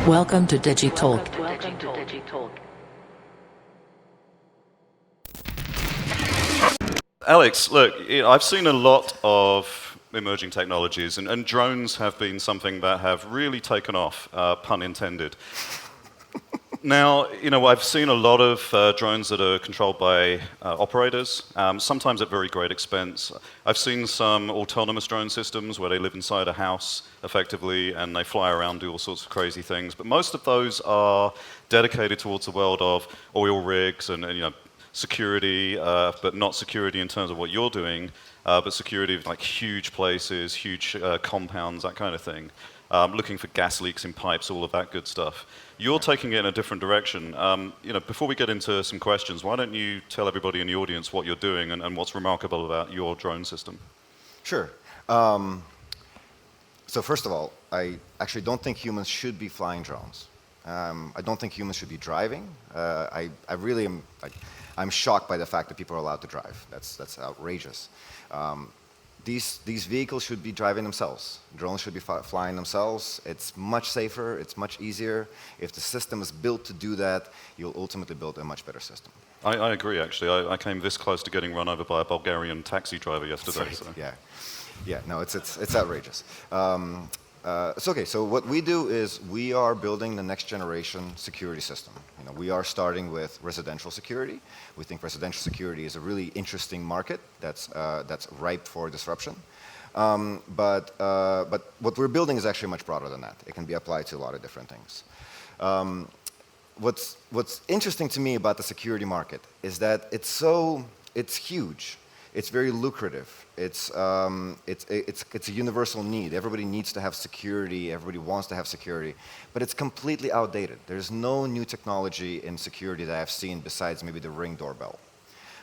Welcome to DigitalK. Alex, look, I've seen a lot of emerging technologies, and drones have been something that have really taken off, pun intended. Now, I've seen a lot of drones that are controlled by operators, sometimes at very great expense. I've seen some autonomous drone systems where they live inside a house, effectively, and they fly around, do all sorts of crazy things. But most of those are dedicated towards the world of oil rigs and security, but not security in terms of what you're doing, but security of like huge places, huge compounds, that kind of thing. Looking for gas leaks in pipes, all of that good stuff. You're taking it in a different direction. Before we get into some questions, why don't you tell everybody in the audience what you're doing and what's remarkable about your drone system? Sure. So first of all, I actually don't think humans should be flying drones. I don't think humans should be driving. I really am. I'm shocked by the fact that people are allowed to drive. That's outrageous. These vehicles should be driving themselves. Drones should be flying themselves. It's much safer, it's much easier. If the system is built to do that, you'll ultimately build a much better system. I agree, actually. I came this close to getting run over by a Bulgarian taxi driver yesterday. Right. So. Yeah, no, it's outrageous. So what we do is we are building the next generation security system. We are starting with residential security. We think residential security is a really interesting market that's ripe for disruption. But what we're building is actually much broader than that. It can be applied to a lot of different things. What's interesting to me about the security market is that it's huge. It's very lucrative. It's a universal need. Everybody needs to have security. Everybody wants to have security. But it's completely outdated. There's no new technology in security that I've seen besides maybe the Ring doorbell.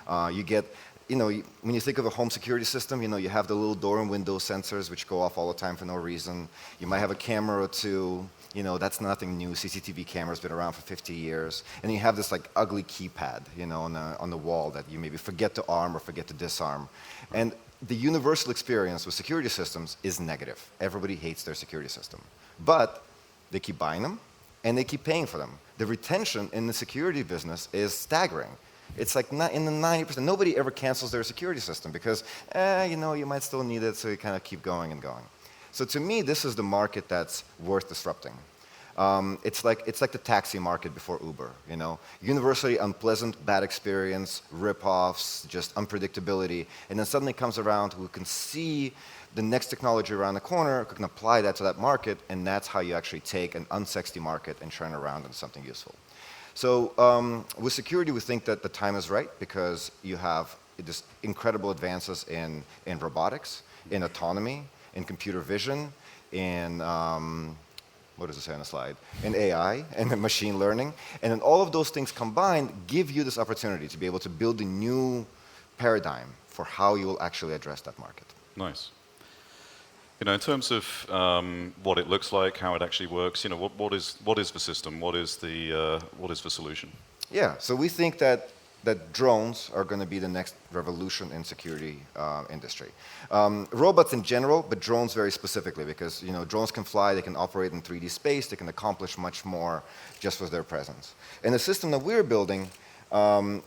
When you think of a home security system, you have the little door and window sensors which go off all the time for no reason. You might have a camera or two. That's nothing new. CCTV camera's been around for 50 years. And you have this like ugly keypad, on the wall that you maybe forget to arm or forget to disarm. And the universal experience with security systems is negative. Everybody hates their security system. But they keep buying them and they keep paying for them. The retention in the security business is staggering. It's like not in the 90%. Nobody ever cancels their security system because, you might still need it, so you kind of keep going and going. So to me, this is the market that's worth disrupting. It's like the taxi market before Uber. Universally unpleasant, bad experience, rip-offs, just unpredictability, and then suddenly comes around who can see the next technology around the corner, who can apply that to that market, and that's how you actually take an unsexy market and turn it around into something useful. So with security, we think that the time is right because you have this incredible advances in robotics, in autonomy, in computer vision, in, what does it say on the slide? In AI, and in machine learning. And then all of those things combined give you this opportunity to be able to build a new paradigm for how you will actually address that market. Nice. In terms of what it looks like, how it actually works, what is the system? What is the solution? Yeah, so we think that drones are going to be the next revolution in security industry. Robots in general, but drones very specifically, because drones can fly, they can operate in 3D space, they can accomplish much more just with their presence. And the system that we're building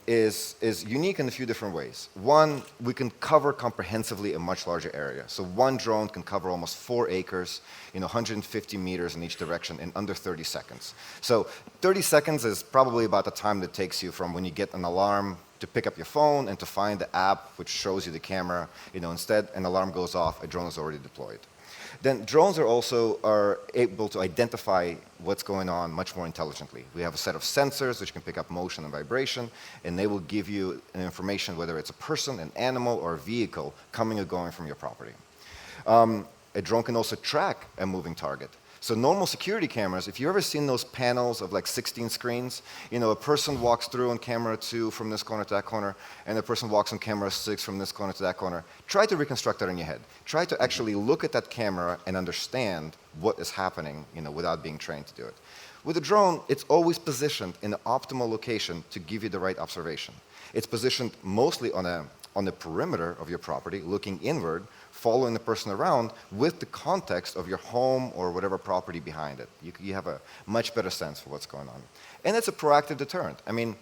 is unique in a few different ways. One, we can cover comprehensively a much larger area. So one drone can cover almost 4 acres, 150 meters in each direction in under 30 seconds. So 30 seconds is probably about the time that it takes you from when you get an alarm to pick up your phone and to find the app which shows you the camera. Instead, an alarm goes off, a drone is already deployed. Then drones are able to identify what's going on much more intelligently. We have a set of sensors which can pick up motion and vibration, and they will give you an information whether it's a person, an animal, or a vehicle coming or going from your property. A drone can also track a moving target. So normal security cameras, if you've ever seen those panels of like 16 screens, a person walks through on camera 2 from this corner to that corner, and a person walks on camera 6 from this corner to that corner. Try to reconstruct that in your head. Try to actually look at that camera and understand what is happening, without being trained to do it. With a drone, it's always positioned in the optimal location to give you the right observation. It's positioned mostly on the perimeter of your property, looking inward following the person around with the context of your home or whatever property behind it. You have a much better sense for what's going on. And it's a proactive deterrent. I mean,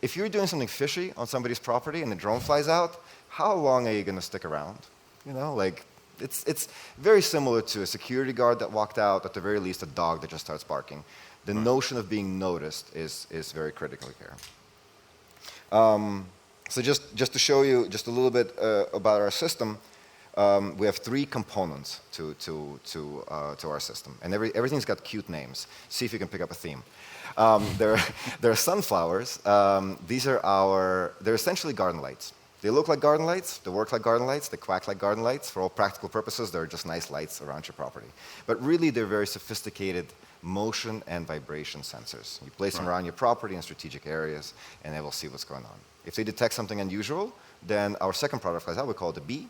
if you're doing something fishy on somebody's property and the drone flies out, how long are you going to stick around? You know, like, it's very similar to a security guard that walked out, at the very least a dog that just starts barking. The notion of being noticed is very critical here. So just to show you just a little bit about our system, we have 3 components to our system, and everything's got cute names. See if you can pick up a theme. There are sunflowers. They're essentially garden lights. They look like garden lights, they work like garden lights, they quack like garden lights. For all practical purposes, they're just nice lights around your property. But really, they're very sophisticated motion and vibration sensors. You place them around your property in strategic areas, and they will see what's going on. If they detect something unusual, then our second product flies out. We call it the bee.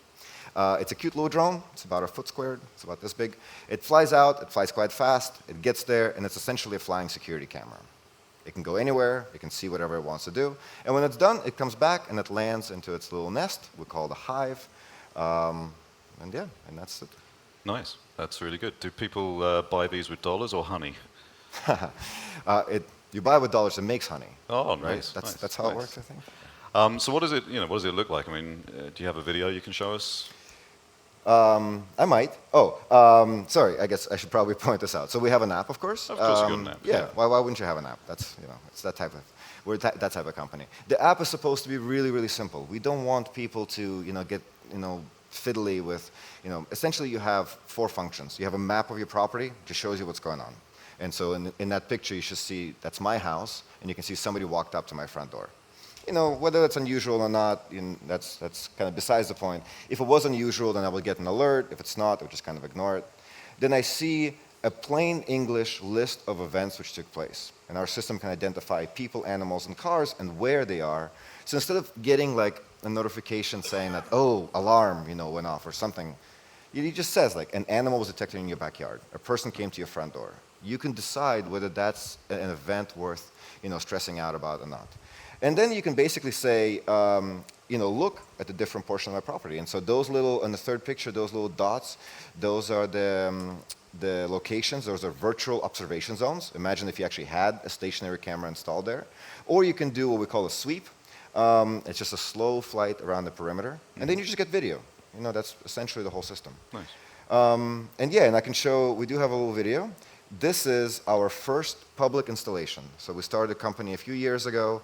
It's a cute little drone. It's about a foot squared. It's about this big. It flies out. It flies quite fast. It gets there, and it's essentially a flying security camera. It can go anywhere. It can see whatever it wants to do. And when it's done, it comes back, and it lands into its little nest. We call it a hive. And that's it. Nice. That's really good. Do people buy these with dollars or honey? You buy with dollars, it makes honey. Oh, right? nice. That's how it works, I think. So what does it look like? I mean, do you have a video you can show us? I might. Sorry. I guess I should probably point this out. So we have an app, of course. Of course, you got an app. Yeah. Why wouldn't you have an app? That's it's that type of. We're that type of company. The app is supposed to be really, really simple. We don't want people to get fiddly with. Essentially, you have 4 functions. You have a map of your property, just shows you what's going on. And so in that picture, you should see that's my house, and you can see somebody walked up to my front door. Whether that's unusual or not, that's kind of besides the point. If it was unusual, then I will get an alert. If it's not, I would just kind of ignore it. Then I see a plain English list of events which took place. And our system can identify people, animals, and cars and where they are. So instead of getting like a notification saying that, oh, alarm, went off or something, it just says like an animal was detected in your backyard. A person came to your front door. You can decide whether that's an event worth, stressing out about or not. And then you can basically say, look at the different portion of my property. And so those little, in the third picture, those little dots, those are the locations. Those are virtual observation zones. Imagine if you actually had a stationary camera installed there. Or you can do what we call a sweep. It's just a slow flight around the perimeter. And then you just get video. That's essentially the whole system. Nice. And I can show, we do have a little video. This is our first public installation. So we started a company a few years ago.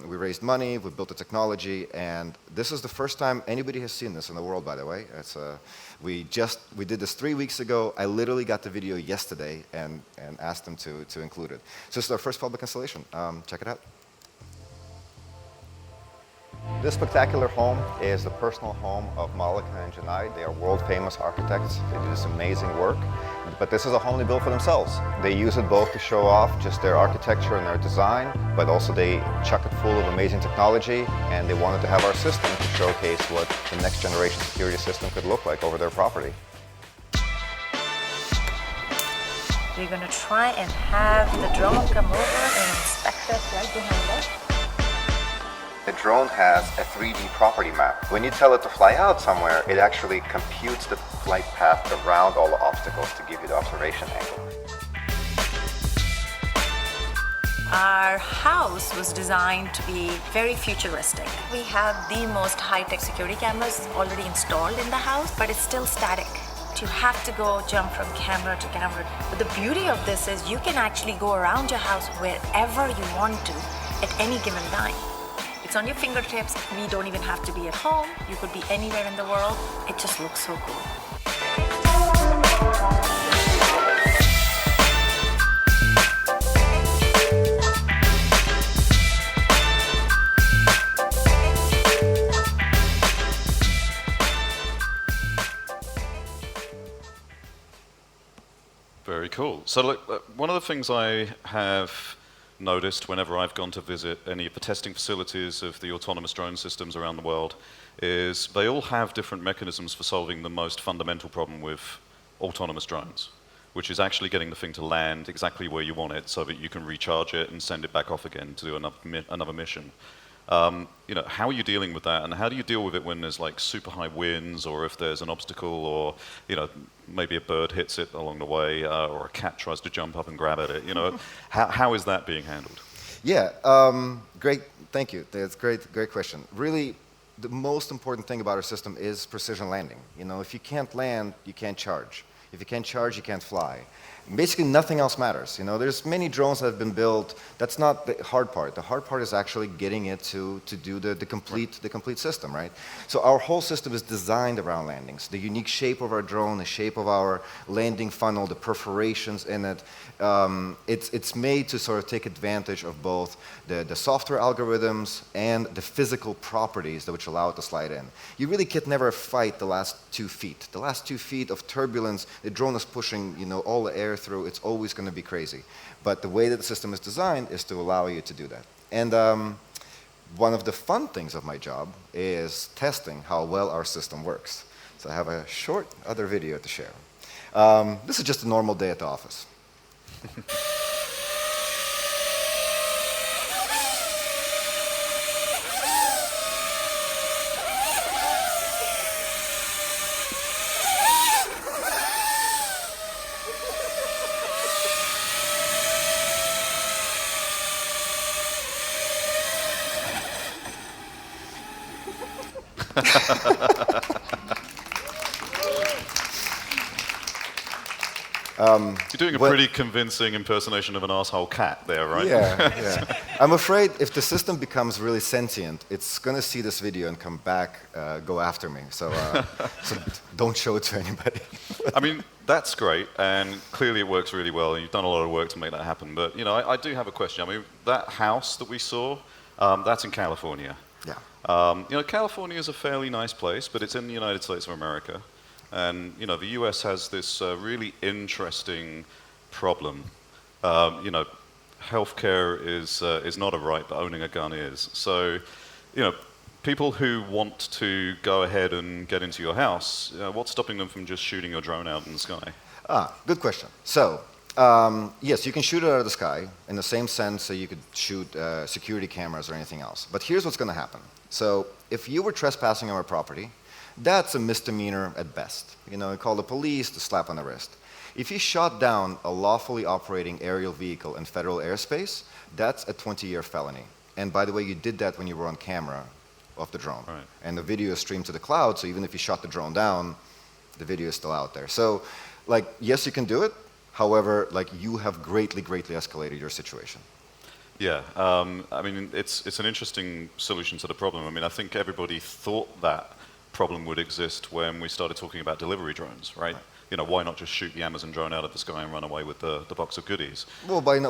We raised money, we built the technology, and this is the first time anybody has seen this in the world, by the way. We did this 3 weeks ago. I literally got the video yesterday and asked them to include it. So this is our first public installation. Check it out. This spectacular home is the personal home of Malik and Janai. They are world-famous architects. They do this amazing work. But this is a home they built for themselves. They use it both to show off just their architecture and their design, but also they chuck it full of amazing technology, and they wanted to have our system to showcase what the next generation security system could look like over their property. We're going to try and have the drone come over and inspect us right behind us. The drone has a 3D property map. When you tell it to fly out somewhere, it actually computes the flight path around all the obstacles to give you the observation angle. Our house was designed to be very futuristic. We have the most high-tech security cameras already installed in the house, but it's still static. You have to go jump from camera to camera. But the beauty of this is you can actually go around your house wherever you want to at any given time. It's on your fingertips. We don't even have to be at home. You could be anywhere in the world. It just looks so cool. Very cool. So look, one of the things I have noticed whenever I've gone to visit any of the testing facilities of the autonomous drone systems around the world is they all have different mechanisms for solving the most fundamental problem with autonomous drones, which is actually getting the thing to land exactly where you want it so that you can recharge it and send it back off again to do another mission. How are you dealing with that, and how do you deal with it when there's like super high winds, or if there's an obstacle, or maybe a bird hits it along the way, or a cat tries to jump up and grab at it? How is that being handled? Yeah, great. Thank you. That's great question. Really, the most important thing about our system is precision landing. If you can't land, you can't charge. If you can't charge, you can't fly. Basically, nothing else matters. There's many drones that have been built. That's not the hard part. The hard part is actually getting it to do the complete system, right? So our whole system is designed around landings. The unique shape of our drone, the shape of our landing funnel, the perforations in it. It's made to sort of take advantage of both the software algorithms and the physical properties which allow it to slide in. You really can never fight the last 2 feet. The last 2 feet of turbulence, the drone is pushing all the air through. It's always going to be crazy. But the way that the system is designed is to allow you to do that. And one of the fun things of my job is testing how well our system works. So I have a short other video to share. This is just a normal day at the office. You're doing a pretty convincing impersonation of an asshole cat there, right? Yeah. I'm afraid if the system becomes really sentient, it's going to see this video and come back, go after me. So don't show it to anybody. I mean, that's great, and clearly it works really well, and you've done a lot of work to make that happen. But, I do have a question. I mean, that house that we saw, that's in California. Yeah. California is a fairly nice place, but it's in the United States of America. And, the US has this really interesting problem. Healthcare is not a right, but owning a gun is. So, people who want to go ahead and get into your house, what's stopping them from just shooting your drone out in the sky? Good question. So, yes, you can shoot it out of the sky in the same sense that you could shoot security cameras or anything else. But here's what's going to happen. So, if you were trespassing on our property, that's a misdemeanor at best. You call the police, the slap on the wrist. If you shot down a lawfully operating aerial vehicle in federal airspace, that's a 20-year felony. And by the way, you did that when you were on camera of the drone. Right. And the video is streamed to the cloud, so even if you shot the drone down, the video is still out there. So, yes, you can do it. However, you have greatly escalated your situation. Yeah, I mean, it's an interesting solution to the problem. I mean, I think everybody thought that problem would exist when we started talking about delivery drones, right? Why not just shoot the Amazon drone out of the sky and run away with the box of goodies? Well, then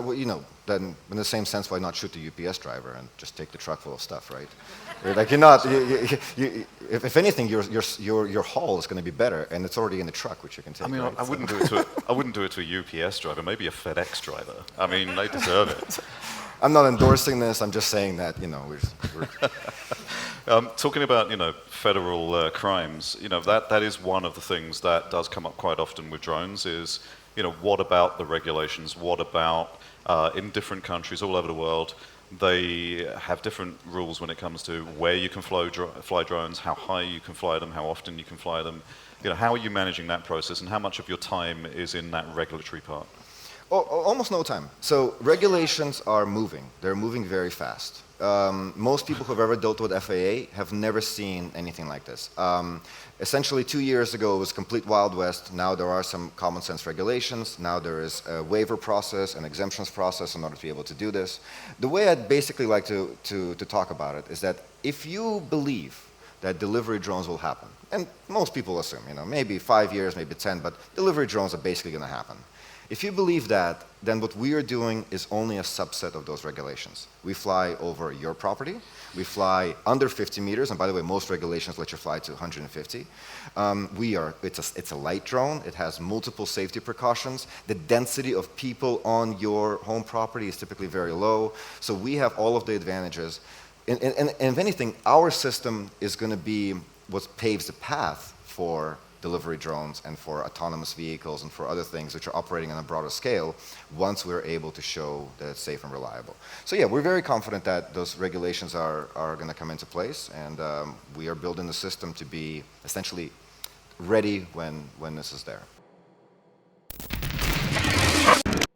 in the same sense, why not shoot the UPS driver and just take the truck full of stuff, right? You're not. If anything, your haul is going to be better, and it's already in the truck, which you can take. I mean, right? I wouldn't do it to a UPS driver, maybe a FedEx driver. I mean, they deserve it. I'm not endorsing this. I'm just saying that we're talking about federal crimes. That is one of the things that does come up quite often with drones. Is what about the regulations? What about in different countries all over the world? They have different rules when it comes to where you can fly drones, how high you can fly them, how often you can fly them. How are you managing that process, and how much of your time is in that regulatory part? Almost no time. So regulations are moving. They're moving very fast. Most people who have ever dealt with FAA have never seen anything like this. Essentially, 2 years ago, it was complete Wild West. Now there are some common sense regulations. Now there is a waiver process, an exemptions process in order to be able to do this. The way I'd basically like to talk about it is that if you believe that delivery drones will happen, and most people assume, maybe 5 years, maybe 10, but delivery drones are basically going to happen. If you believe that, then what we are doing is only a subset of those regulations. We fly over your property. We fly under 50 meters, and by the way, most regulations let you fly to 150. It's a light drone. It has multiple safety precautions. The density of people on your home property is typically very low, so we have all of the advantages. And if anything, our system is going to be what paves the path for delivery drones and for autonomous vehicles and for other things which are operating on a broader scale once we're able to show that it's safe and reliable. So yeah, we're very confident that those regulations are going to come into place, and we are building the system to be essentially ready when this is there.